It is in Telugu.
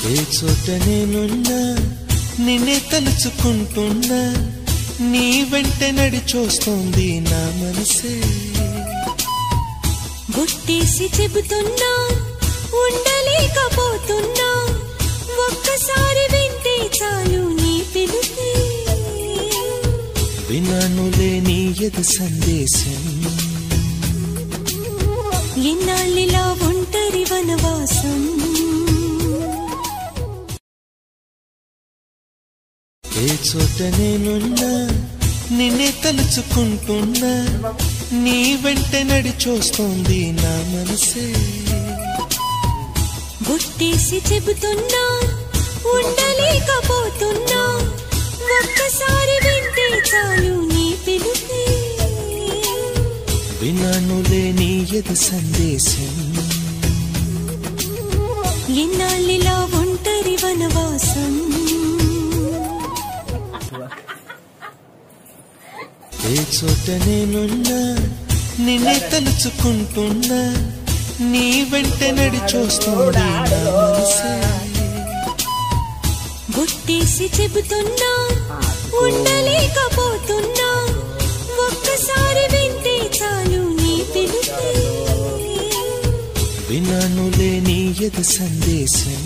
ఏ చోట నేనున్నా నిన్నే తలుచుకుంటున్నా నీ వెంట నడిచొస్తుంది నా మనసే బొట్టేసి చెబుతున్నా ఉండలేకపోతున్నా ఒక్కసారి వింటే చాలు నీ పిలుపే వినానులే నీ ఎదు సందేశం ఎన్నాళ్ళిలా ఒంటరి వనవాసం ఏ చోట నేనున్నా నిన్నే తలుచుకుంటున్నా నీ వెంట నడిచొస్తుంది నా మనసే బొట్టేసి చెబుతున్నా ఉండలేకపోతున్నా ఒక్కసారి వింటే చాలు నీ పిలుపే వినానులే నీ ఎదు సందేశం ఎన్నాళ్ళిలా ఒంటరి వనవాసం ఏ చోట నేనున్నా నిన్నే తలుచుకుంటున్నా నీ వెంట నడిచొస్తుంది నా మనసే బొట్టేసి చెబుతున్నా ఉండలేకపోతున్నా ఒక్కసారి వింటే చాలు నీ పిలుపే వినానులే నీ ఎదు సందేశం